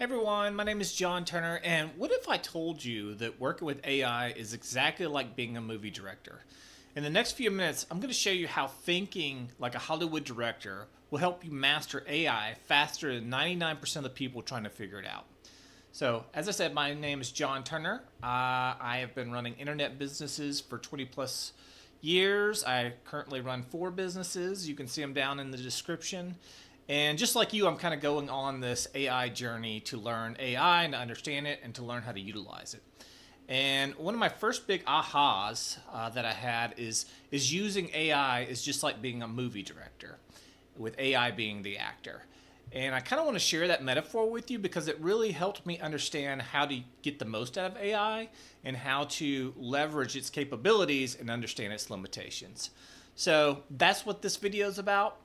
Everyone, my name is John Turner, and what if I told you that working with AI is exactly like being a movie director? In the next few minutes, I'm going to show you how thinking like a Hollywood director will help you master AI faster than 99% of the people trying to figure it out. So, as I said, my name is John Turner. I have been running internet businesses for 20 plus years. I currently run 4 businesses. You can see them down in the description. And just like you, I'm kind of going on this AI journey to learn AI and to understand it and to learn how to utilize it. And one of my first big ahas that I had is using AI is just like being a movie director, with AI being the actor. And I kind of want to share that metaphor with you because it really helped me understand how to get the most out of AI and how to leverage its capabilities and understand its limitations. So that's what this video is about.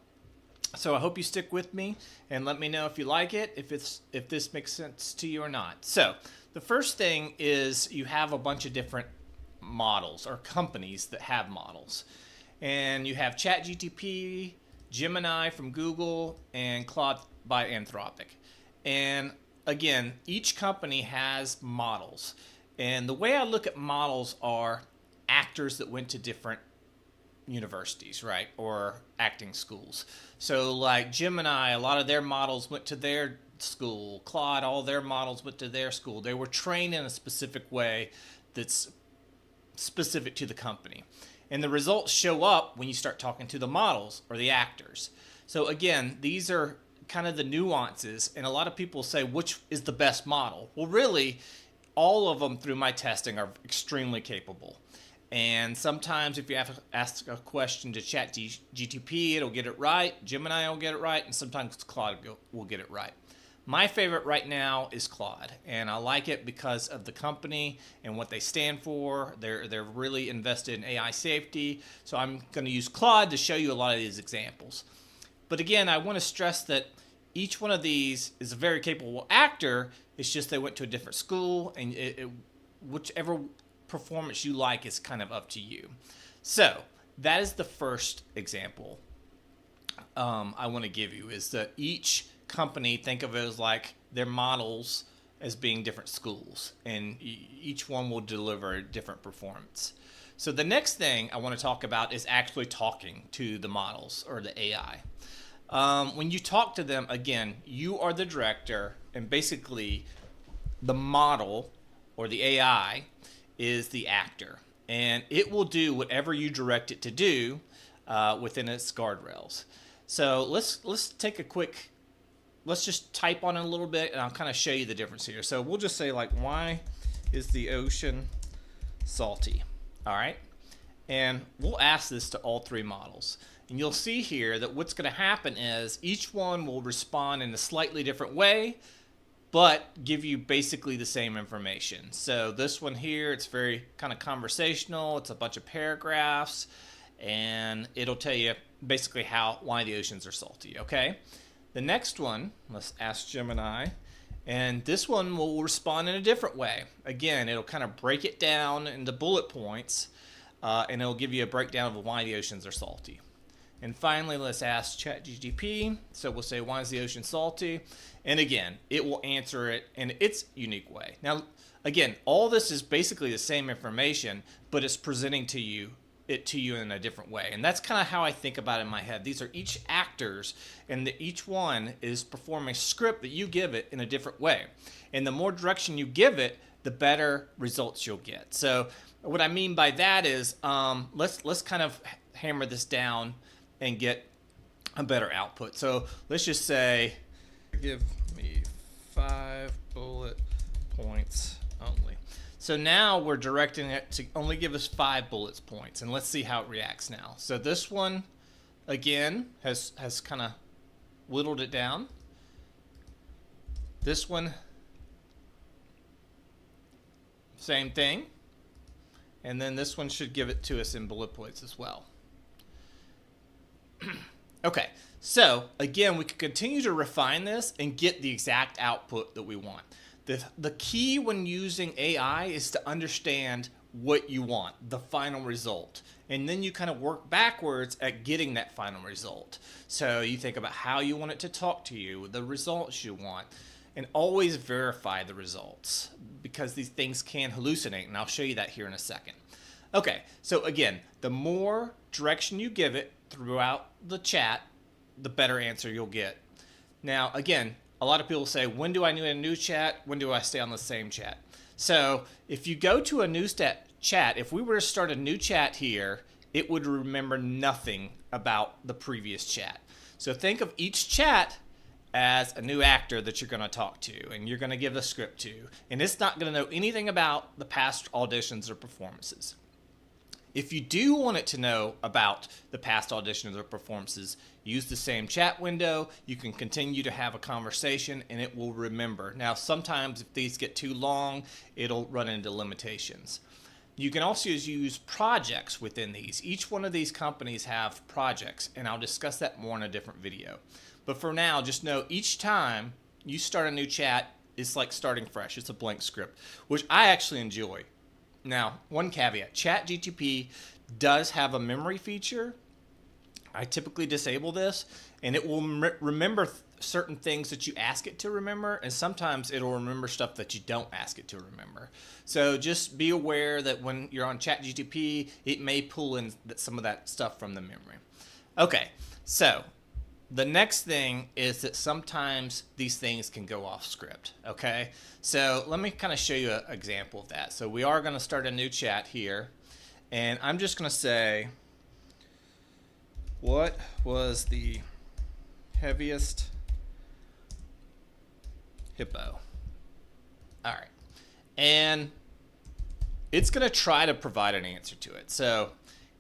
So I hope you stick with me and let me know if you like it, if this makes sense to you or not. So the first thing is you have a bunch of different models or companies that have models. And you have ChatGPT, Gemini from Google, and Claude by Anthropic. And again, each company has models. And the way I look at models are actors that went to different universities, right? Or acting schools. So like Gemini, a lot of their models went to their school. Claude, all their models went to their school. They were trained in a specific way that's specific to the company. And the results show up when you start talking to the models or the actors. So again, these are kind of the nuances, and a lot of people say, which is the best model? Well, really, all of them through my testing are extremely capable. And sometimes if you have to ask a question to ChatGPT, it'll get it right. Gemini will get it right. And sometimes Claude will get it right. My favorite right now is Claude. And I like it because of the company and what they stand for. They're really invested in AI safety. So I'm going to use Claude to show you a lot of these examples. But again, I want to stress that each one of these is a very capable actor. It's just they went to a different school, and whichever performance you like is kind of up to you. So that is the first example I want to give you, is that each company, think of it as like their models as being different schools, and each one will deliver a different performance. So the next thing I want to talk about is actually talking to the models or the AI. When you talk to them, again, you are the director, and basically the model or the AI is the actor, and it will do whatever you direct it to do within its guardrails. So let's take a quick, let's just type on it a little bit, and I'll kind of show you the difference here. So we'll just say like, why is the ocean salty? All right, and we'll ask this to all 3 models. And you'll see here that what's going to happen is each one will respond in a slightly different way, but give you basically the same information. So this one here, it's very kind of conversational. It's a bunch of paragraphs, and it'll tell you basically why the oceans are salty, okay? The next one, let's ask Gemini, and this one will respond in a different way. Again, it'll kind of break it down into bullet points, and it'll give you a breakdown of why the oceans are salty. And finally, let's ask ChatGPT. So we'll say, why is the ocean salty? And again, it will answer it in its unique way. Now, again, all this is basically the same information, but it's presenting it to you in a different way. And that's kind of how I think about it in my head. These are each actors, and each one is performing a script that you give it in a different way. And the more direction you give it, the better results you'll get. So what I mean by that is, let's kind of hammer this down and get a better output. So let's just say, give me 5 bullet points only. So now we're directing it to only give us 5 bullet points, and let's see how it reacts now. So this one, again, has kind of whittled it down. This one, same thing. And then this one should give it to us in bullet points as well. Okay, so again, we can continue to refine this and get the exact output that we want. The key when using AI is to understand what you want, the final result. And then you kind of work backwards at getting that final result. So you think about how you want it to talk to you, the results you want. and always verify the results because these things can hallucinate, and I'll show you that here in a second. Okay, so again, the more direction you give it throughout the chat, the better answer you'll get. Now, again, a lot of people say, when do I need a new chat? When do I stay on the same chat? So if you go to a new chat, if we were to start a new chat here, it would remember nothing about the previous chat. So think of each chat as a new actor that you're going to talk to and you're going to give the script to, and it's not going to know anything about the past auditions or performances. If you do want it to know about the past auditions or performances, use the same chat window. You can continue to have a conversation and it will remember. Now, sometimes if these get too long, it'll run into limitations. You can also use projects within these. Each one of these companies have projects, and I'll discuss that more in a different video. But for now, just know each time you start a new chat, it's like starting fresh. It's a blank script, which I actually enjoy. Now, one caveat, ChatGPT does have a memory feature. I typically disable this, and it will remember certain things that you ask it to remember, and sometimes it'll remember stuff that you don't ask it to remember. So just be aware that when you're on ChatGPT, it may pull in some of that stuff from the memory. Okay, so the next thing is that sometimes these things can go off script, okay? So let me kind of show you an example of that. So we are going to start a new chat here, and I'm just going to say, what was the heaviest hippo? All right. And it's going to try to provide an answer to it. So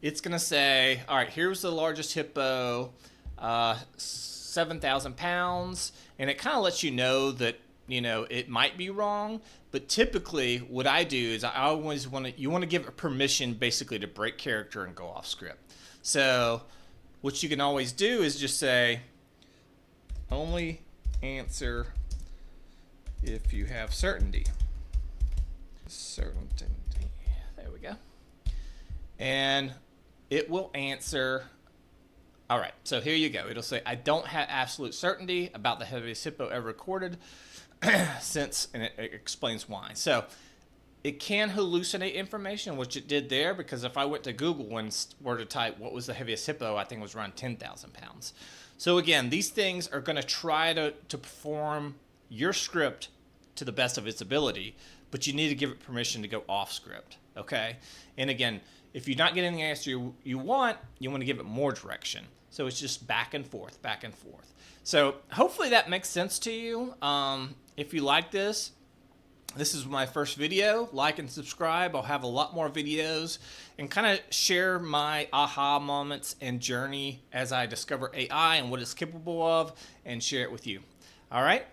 it's going to say, all right, here's the largest hippo, 7,000 pounds, and it kind of lets you know that, you know, it might be wrong, but typically what I do is I always you want to give it permission basically to break character and go off script. So what you can always do is just say, only answer if you have certainty. Certainty. There we go. And it will answer. All right, so here you go. It'll say, I don't have absolute certainty about the heaviest hippo ever recorded, and it explains why. So it can hallucinate information, which it did there, because if I went to Google and were to type what was the heaviest hippo, I think it was around 10,000 pounds. So again, these things are going to try to perform your script to the best of its ability, but you need to give it permission to go off script, okay? And again, if you're not getting the answer you want to give it more direction. So it's just back and forth, back and forth. So hopefully that makes sense to you. If you like this is my first video. Like and subscribe. I'll have a lot more videos and kind of share my aha moments and journey as I discover AI and what it's capable of and share it with you. All right?